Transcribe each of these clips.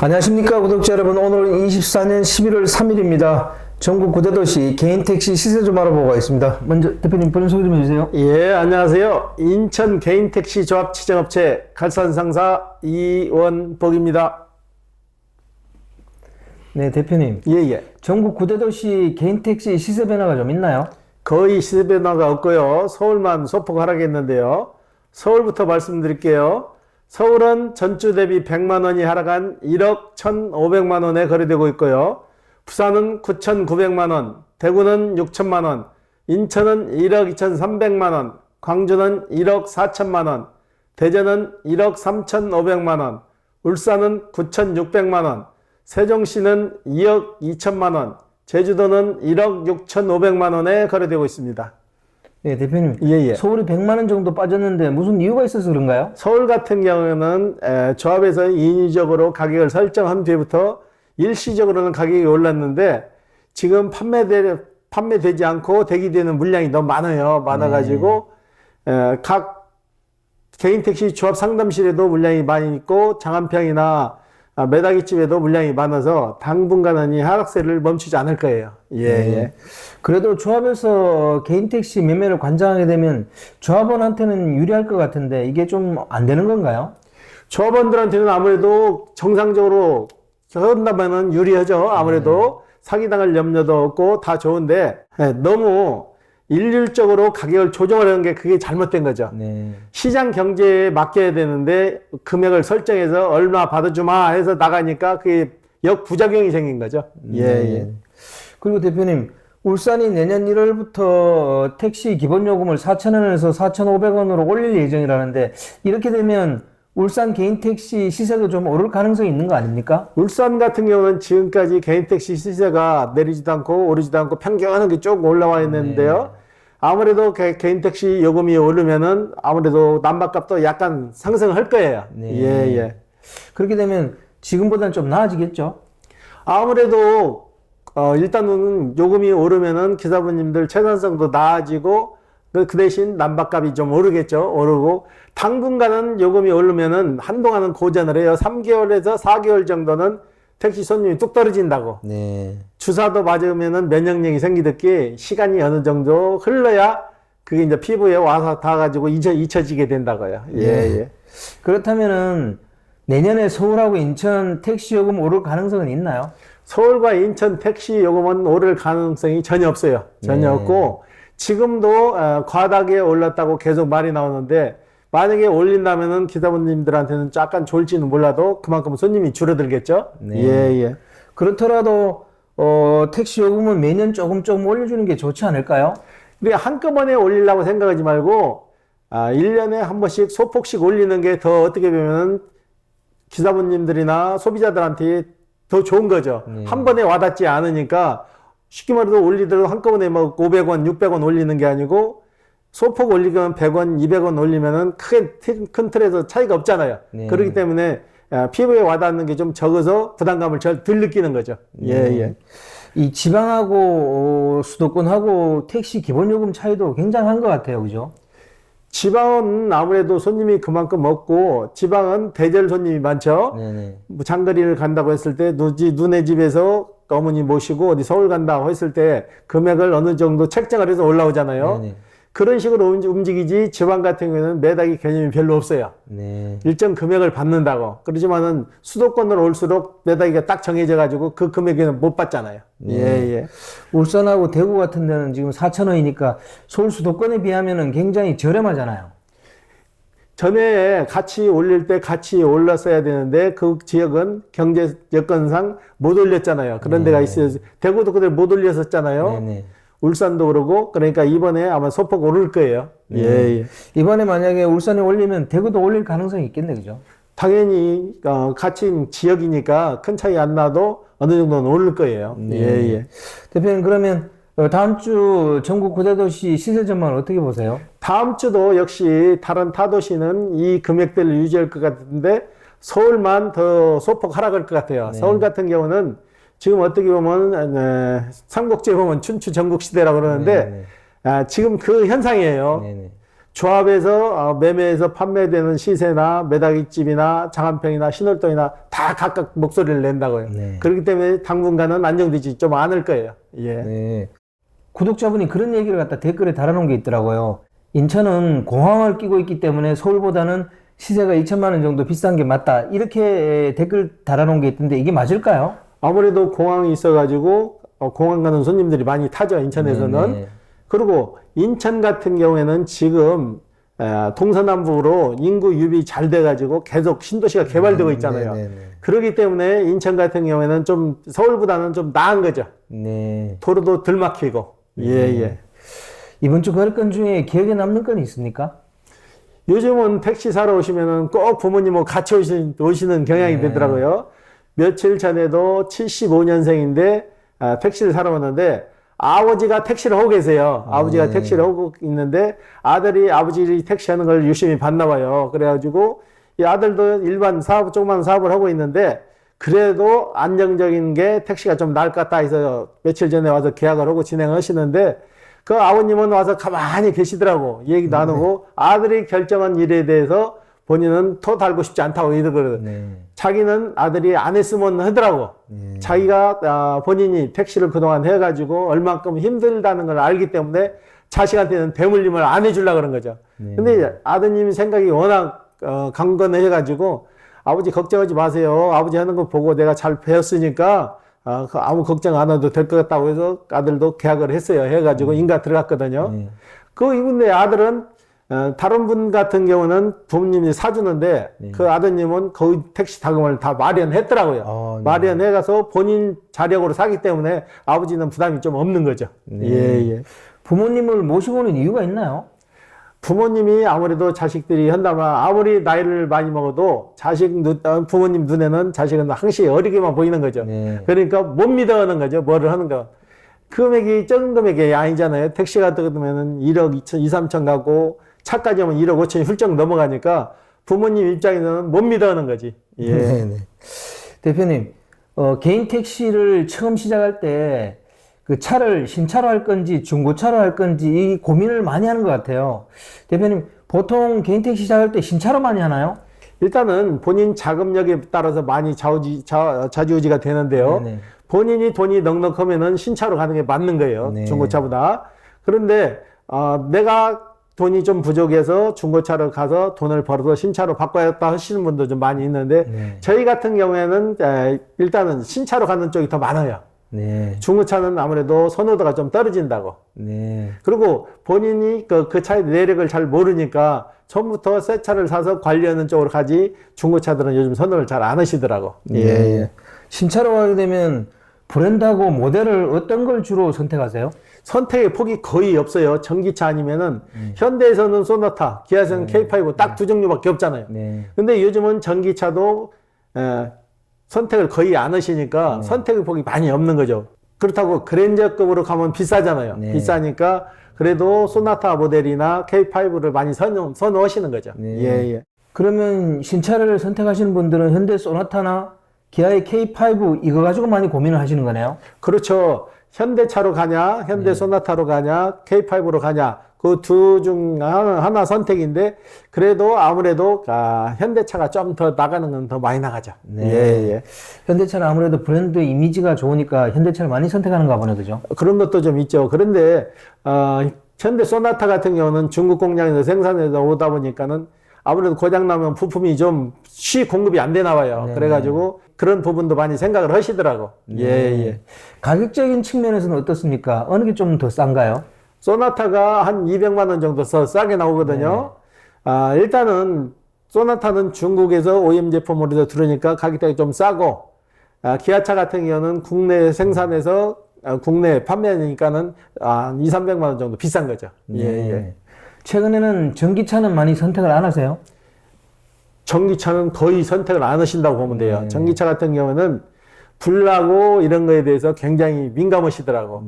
안녕하십니까 구독자 여러분, 오늘은 24년 11월 3일입니다. 전국 9대도시 개인택시 시세 좀 알아보고 가겠습니다. 먼저 대표님 본인 소개 좀 해주세요. 예, 안녕하세요. 인천 개인택시 조합 지정업체 갈산상사 이원복입니다. 네, 대표님. 예. 전국 9대도시 개인택시 시세 변화가 좀 있나요? 거의 시세 변화가 없고요. 서울만 소폭 하락했는데요. 서울부터 말씀드릴게요. 서울은 전주 대비 100만 원이 하락한 1억 1,500만 원에 거래되고 있고요. 부산은 9,900만 원, 대구는 6천만 원, 인천은 1억 2,300만 원, 광주는 1억 4천만 원, 대전은 1억 3,500만 원, 울산은 9,600만 원, 세종시는 2억 2천만 원, 제주도는 1억 6,500만 원에 거래되고 있습니다. 네, 대표님. 예. 서울이 100만 원 정도 빠졌는데 무슨 이유가 있어서 그런가요? 서울 같은 경우는 조합에서 인위적으로 가격을 설정한 뒤부터 일시적으로는 가격이 올랐는데 지금 판매되지 않고 대기되는 물량이 너무 많아가지고 각 개인택시 조합 상담실에도 물량이 많이 있고 장안평이나 매다기집에도 물량이 많아서 당분간은 이 하락세를 멈추지 않을 거예요. 예. 그래도 조합에서 개인택시 매매를 관장하게 되면 조합원한테는 유리할 것 같은데 이게 좀 안 되는 건가요? 조합원들한테는 아무래도 정상적으로 한다면은 유리하죠. 아무래도 사기당할 염려도 없고 다 좋은데 너무 일률적으로 가격을 조정하려는 게 그게 잘못된 거죠. 네. 시장 경제에 맡겨야 되는데 금액을 설정해서 얼마 받아주마 해서 나가니까 그게 역부작용이 생긴 거죠. 예. 그리고 대표님, 울산이 내년 1월부터 택시 기본요금을 4,000원에서 4,500원으로 올릴 예정이라는데 이렇게 되면 울산 개인택시 시세도 좀 오를 가능성이 있는 거 아닙니까? 울산 같은 경우는 지금까지 개인택시 시세가 내리지도 않고 오르지도 않고 평균하게 쭉 올라와 있는데요. 아무래도 개인택시 요금이 오르면은 아무래도 난방값도 약간 상승할 거예요. 예. 그렇게 되면 지금보다는 좀 나아지겠죠? 아무래도 일단은 요금이 오르면은 기사분님들 생산성도 나아지고 그 대신 난방값이 좀 오르겠죠. 오르고 당분간은 요금이 오르면은 한동안은 고전을 해요. 3개월에서 4개월 정도는 택시 손님이 뚝 떨어진다고. 주사도 맞으면은 면역력이 생기듯이 시간이 어느 정도 흘러야 그게 이제 피부에 와서 닿아가지고 잊혀지게 된다고요. 예. 그렇다면은 내년에 서울하고 인천 택시 요금 오를 가능성은 있나요? 서울과 인천 택시 요금은 오를 가능성이 전혀 없어요. 전혀 없고 지금도 과다하게 올랐다고 계속 말이 나오는데 만약에 올린다면은 기사분님들한테는 약간 좋을지는 몰라도 그만큼 손님이 줄어들겠죠. 예. 그렇더라도 택시 요금은 매년 조금 올려주는 게 좋지 않을까요? 우리 한꺼번에 올리려고 생각하지 말고 1년에 한 번씩 소폭씩 올리는 게 더 어떻게 보면 기사분님들이나 소비자들한테 더 좋은 거죠. 한 번에 와닿지 않으니까 쉽게 말해서 올리더라도 한꺼번에 뭐 500원, 600원 올리는 게 아니고 소폭 올리면 100원, 200원 올리면은 큰 틀에서 차이가 없잖아요. 그렇기 때문에 피부에 와닿는 게 좀 적어서 부담감을 덜 느끼는 거죠. 예. 이 지방하고 수도권하고 택시 기본요금 차이도 굉장한 것 같아요. 그죠? 지방은 아무래도 손님이 그만큼 없고 지방은 대절 손님이 많죠. 뭐 장거리를 간다고 했을 때 누네 집에서 어머니 모시고 어디 서울 간다고 했을 때 금액을 어느 정도 책정을 해서 올라오잖아요. 그런 식으로 움직이지 지방 같은 경우에는 매달기 개념이 별로 없어요. 일정 금액을 받는다고. 그렇지만은 수도권으로 올수록 매달기가 딱 정해져 가지고 그 금액에는 못 받잖아요. 예. 울산하고 대구 같은 데는 지금 4,000원이니까 서울 수도권에 비하면은 굉장히 저렴하잖아요. 전에 같이 올릴 때 같이 올랐어야 되는데 그 지역은 경제 여건상 못 올렸잖아요. 그런 데가 있어요. 대구도 그대로 못 올렸었잖아요. 울산도 그러고 그러니까 이번에 아마 소폭 오를 거예요. 예. 이번에 만약에 울산에 올리면 대구도 올릴 가능성이 있겠네, 그죠? 당연히 같이 지역이니까 큰 차이 안 나도 어느 정도는 오를 거예요. 예. 대표님, 그러면 다음 주 전국 9대도시 시세 전망을 어떻게 보세요? 다음 주도 역시 다른 타도시는 이 금액대를 유지할 것 같은데 서울만 더 소폭 하락할 것 같아요. 서울 같은 경우는 지금 어떻게 보면 삼국지에 보면 춘추 전국시대라고 그러는데 지금 그 현상이에요. 조합에서 매매해서 판매되는 시세나 매다기집이나 장안평이나 신월동이나 다 각각 목소리를 낸다고요. 네. 그렇기 때문에 당분간은 안정되지 좀 않을 거예요. 예. 네. 구독자분이 그런 얘기를 갖다 댓글에 달아놓은 게 있더라고요. 인천은 공항을 끼고 있기 때문에 서울보다는 시세가 2천만 원 정도 비싼 게 맞다. 이렇게 댓글 달아놓은 게 있던데 이게 맞을까요? 아무래도 공항이 있어가지고 공항 가는 손님들이 많이 타죠. 인천에서는. 네. 그리고 인천 같은 경우에는 지금 동서남북으로 인구 유입이 잘 돼가지고 계속 신도시가 개발되고 있잖아요. 네. 그렇기 때문에 인천 같은 경우에는 좀 서울보다는 좀 나은 거죠. 네. 도로도 덜 막히고. 예. 이번 주 거래건 중에 기억에 남는 건이 있습니까? 요즘은 택시 사러 오시면은 꼭 부모님하고 같이 오시는 경향이 되더라고요. 며칠 전에도 75년생인데 택시를 사러 왔는데 아버지가 택시를 하고 계세요. 아버지가 택시를 하고 있는데 아들이 아버지 택시 하는 걸 유심히 봤나 봐요. 그래가지고 이 아들도 일반 사업, 조그만 사업을 하고 있는데 그래도 안정적인 게 택시가 좀 나을 것 같다 해서 며칠 전에 와서 계약을 하고 진행하시는데 그 아버님은 와서 가만히 계시더라고. 얘기 나누고 아들이 결정한 일에 대해서 본인은 토 달고 싶지 않다고 이러거든. 자기는 아들이 안 했으면 하더라고. 자기가 본인이 택시를 그동안 해가지고 얼만큼 힘들다는 걸 알기 때문에 자식한테는 대물림을 안 해주려고 그런 거죠. 근데 아드님 생각이 워낙 강건해가지고 아버지 걱정하지 마세요. 아버지 하는 거 보고 내가 잘 배웠으니까 아무 걱정 안 해도 될 것 같다고 해서 아들도 계약을 했어요. 해가지고 인가 들어갔거든요. 근데 아들은 다른 분 같은 경우는 부모님이 사주는데 그 아드님은 거의 택시 자금을 다 마련했더라고요. 마련해가서 본인 자력으로 사기 때문에 아버지는 부담이 좀 없는 거죠. 예. 부모님을 모시고 오는 이유가 있나요? 부모님이 아무래도 자식들이 한다면 아무리 나이를 많이 먹어도 부모님 눈에는 자식은 항시 어리게만 보이는 거죠. 그러니까 못 믿어하는 거죠. 뭐를 하는 거. 금액이 적은 금액이 아니잖아요. 택시 같은 거면은 1억 2천, 2, 3천 가고 차까지 하면 1억 5천이 훌쩍 넘어가니까 부모님 입장에서는 못 믿어하는 거지. 예. 대표님, 개인 택시를 처음 시작할 때 그 차를 신차로 할 건지 중고차로 할 건지 이 고민을 많이 하는 것 같아요. 대표님, 보통 개인 택시 시작할 때 신차로 많이 하나요? 일단은 본인 자금력에 따라서 많이 좌지우지가 되는데요. 본인이 돈이 넉넉하면은 신차로 가는 게 맞는 거예요. 중고차보다. 그런데 내가 돈이 좀 부족해서 중고차로 가서 돈을 벌어서 신차로 바꿔야겠다 하시는 분도 좀 많이 있는데 저희 같은 경우에는 일단은 신차로 가는 쪽이 더 많아요. 중고차는 아무래도 선호도가 좀 떨어진다고. 그리고 본인이 그 차의 내력을 잘 모르니까 처음부터 새 차를 사서 관리하는 쪽으로 가지 중고차들은 요즘 선호를 잘 안 하시더라고. 신차로 가게 되면 브랜드하고 모델을 어떤 걸 주로 선택하세요? 선택의 폭이 거의 없어요. 전기차 아니면은 현대에서는 소나타, 기아에서는 K5 딱 두 종류밖에 없잖아요. 근데 요즘은 전기차도 선택을 거의 안 하시니까 선택의 폭이 많이 없는 거죠. 그렇다고 그랜저급으로 가면 비싸잖아요. 비싸니까 그래도 소나타 모델이나 K5를 많이 선호하시는 거죠. 그러면 신차를 선택하시는 분들은 현대 소나타나 기아의 K5 이거 가지고 많이 고민을 하시는 거네요? 그렇죠. 현대차로 가냐, 현대 소나타로 가냐, K5로 가냐, 그 두 중 하나 선택인데, 그래도 아무래도, 현대차가 좀 더 나가는 건 더 많이 나가죠. 현대차는 아무래도 브랜드 이미지가 좋으니까 현대차를 많이 선택하는가 보네, 그죠? 그런 것도 좀 있죠. 그런데, 현대 소나타 같은 경우는 중국 공장에서 생산해서 오다 보니까는 아무래도 고장나면 부품이 좀 공급이 안 되나 봐요. 그래가지고 그런 부분도 많이 생각을 하시더라고. 가격적인 측면에서는 어떻습니까? 어느 게 좀 더 싼가요? 소나타가 한 200만 원 정도 싸게 나오거든요. 일단은 소나타는 중국에서 OEM 제품으로 해서 들어오니까 가격대가 좀 싸고, 기아차 같은 경우는 국내 생산해서 국내 판매하니까는 2, 300만 원 정도 비싼 거죠. 최근에는 전기차는 많이 선택을 안 하세요? 전기차는 거의 선택을 안 하신다고 보면 돼요. 전기차 같은 경우는 불나고 이런 거에 대해서 굉장히 민감하시더라고.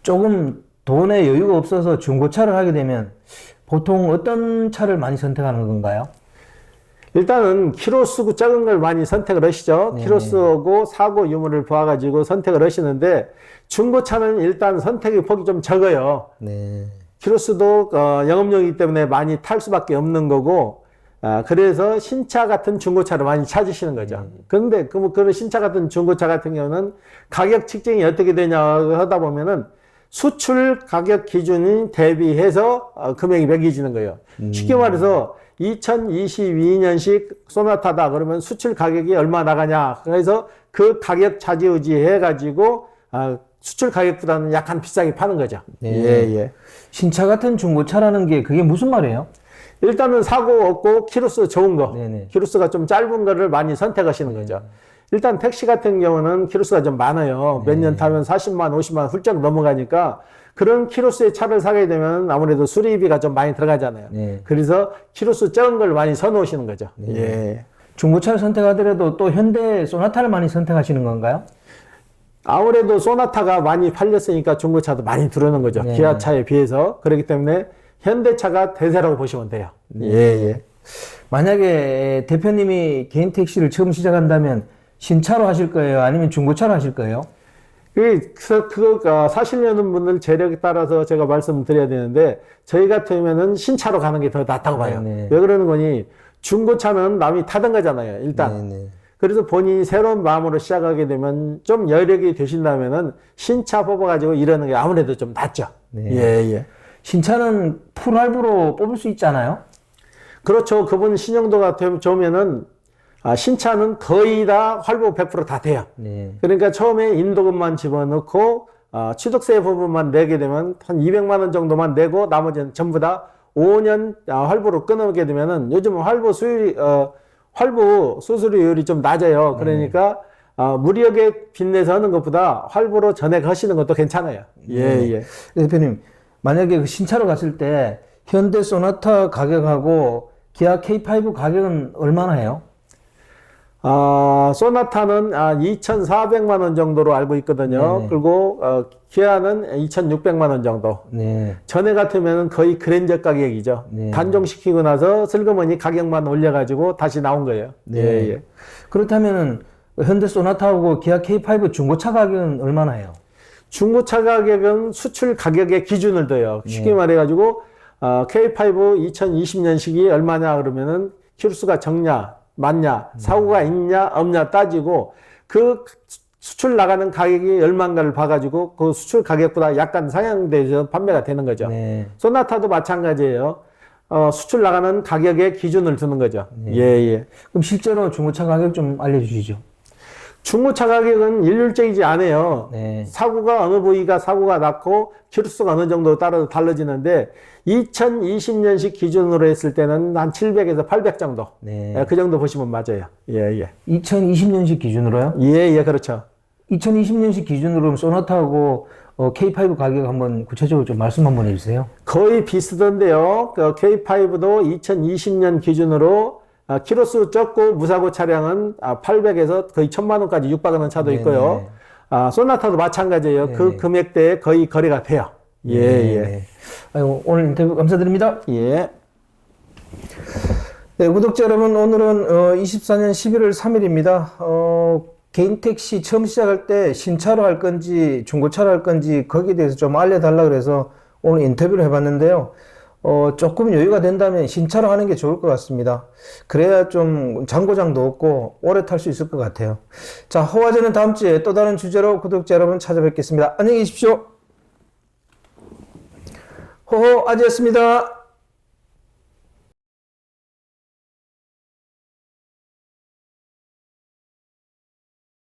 조금 돈에 여유가 없어서 중고차를 하게 되면 보통 어떤 차를 많이 선택하는 건가요? 일단은 키로수 작은 걸 많이 선택을 하시죠. 키로수하고 사고 유무를 봐가지고 선택을 하시는데 중고차는 일단 선택의 폭이 좀 적어요. 키로수도 영업용이기 때문에 많이 탈 수밖에 없는 거고, 그래서 신차 같은 중고차를 많이 찾으시는 거죠. 그런데 그런 신차 같은 중고차 같은 경우는 가격 측정이 어떻게 되냐 하다 보면은 수출 가격 기준이 대비해서 금액이 매겨지는 거예요. 쉽게 말해서 2022년식 소나타다 그러면 수출 가격이 얼마 나가냐. 그래서 그 가격 좌지우지 해가지고 수출 가격보다는 약간 비싸게 파는 거죠. 예. 신차 같은 중고차라는 게 그게 무슨 말이에요? 일단은 사고 없고 키로수 좋은 거, 네네. 키로수가 좀 짧은 거를 많이 선택하시는 거죠. 일단 택시 같은 경우는 키로수가 좀 많아요. 몇 년 타면 40만, 50만 훌쩍 넘어가니까 그런 키로수의 차를 사게 되면 아무래도 수리비가 좀 많이 들어가잖아요. 네. 그래서 키로수 적은 걸 많이 선호하시는 거죠. 예. 중고차를 선택하더라도 또 현대 소나타를 많이 선택하시는 건가요? 아무래도 소나타가 많이 팔렸으니까 중고차도 많이 들어오는 거죠. 네. 기아차에 비해서. 그렇기 때문에 현대차가 대세라고 보시면 돼요. 예. 만약에 대표님이 개인 택시를 처음 시작한다면 신차로 하실 거예요? 아니면 중고차로 하실 거예요? 그거 사시려는 분들 재력에 따라서 제가 말씀드려야 되는데 저희 같으면은 신차로 가는 게 더 낫다고 봐요. 네네. 왜 그러는 거니? 중고차는 남이 타던 거잖아요. 일단. 네네. 그래서 본인이 새로운 마음으로 시작하게 되면 좀 여력이 되신다면은 신차 뽑아가지고 이러는 게 아무래도 좀 낫죠. 네. 예. 신차는 풀 할부로 뽑을 수 있잖아요? 그렇죠. 그분 신용도가 좋으면은 신차는 거의 다 할부 100% 다 돼요. 네. 그러니까 처음에 인도금만 집어넣고 취득세 부분만 내게 되면 한 200만 원 정도만 내고 나머지는 전부 다 5년 할부로 끊어오게 되면은 요즘은 할부 수수료율이 좀 낮아요. 그러니까 무리하게 빚내서 하는 것보다 할부로 전액 하시는 것도 괜찮아요. 예. 대표님, 만약에 그 신차로 갔을 때 현대 소나타 가격하고 기아 K5 가격은 얼마나 해요? 소나타는 2,400만 원 정도로 알고 있거든요. 네네. 그리고 기아는 2,600만 원 정도. 네. 전에 같으면 거의 그랜저 가격이죠. 네. 단종시키고 나서 슬그머니 가격만 올려가지고 다시 나온 거예요. 네. 예. 그렇다면은 현대 소나타하고 기아 K5 중고차 가격은 얼마나 해요? 중고차 가격은 수출 가격의 기준을 둬요. 쉽게 말해가지고 K5 2020년식이 얼마냐 그러면은 키로수가 적냐 많냐 사고가 있냐 없냐 따지고 그 수출 나가는 가격이 얼마인가를 봐가지고 그 수출 가격보다 약간 상향돼서 판매가 되는 거죠. 네. 소나타도 마찬가지예요. 수출 나가는 가격의 기준을 두는 거죠. 예. 그럼 실제로 중고차 가격 좀 알려주시죠. 중고차 가격은 일률적이지 않아요. 네. 사고가 어느 부위가 사고가 났고 키로수가 어느 정도 따라서 달라지는데 2020년식 기준으로 했을 때는 한 700에서 800 정도. 네. 그 정도 보시면 맞아요. 예. 2020년식 기준으로요? 예, 그렇죠. 2020년식 기준으로 소나타하고 K5 가격 한번 구체적으로 좀 말씀 한번 해주세요. 거의 비슷한데요. 그 K5도 2020년 기준으로 키로수 적고 무사고 차량은 800에서 거의 1,000만 원까지 육박하는 차도 있고요. 소나타도 마찬가지예요. 네네. 그 금액대에 거의 거래가 돼요. 예. 아이고, 오늘 인터뷰 감사드립니다. 예. 네, 구독자 여러분, 오늘은 24년 11월 3일입니다. 개인 택시 처음 시작할 때 신차로 할 건지 중고차로 할 건지 거기에 대해서 좀 알려달라 그래서 오늘 인터뷰를 해봤는데요. 조금 여유가 된다면 신차로 하는 게 좋을 것 같습니다. 그래야 좀 잔고장도 없고 오래 탈 수 있을 것 같아요. 자, 호화제는 다음 주에 또 다른 주제로 구독자 여러분 찾아뵙겠습니다. 안녕히 계십시오. 호호아지였습니다.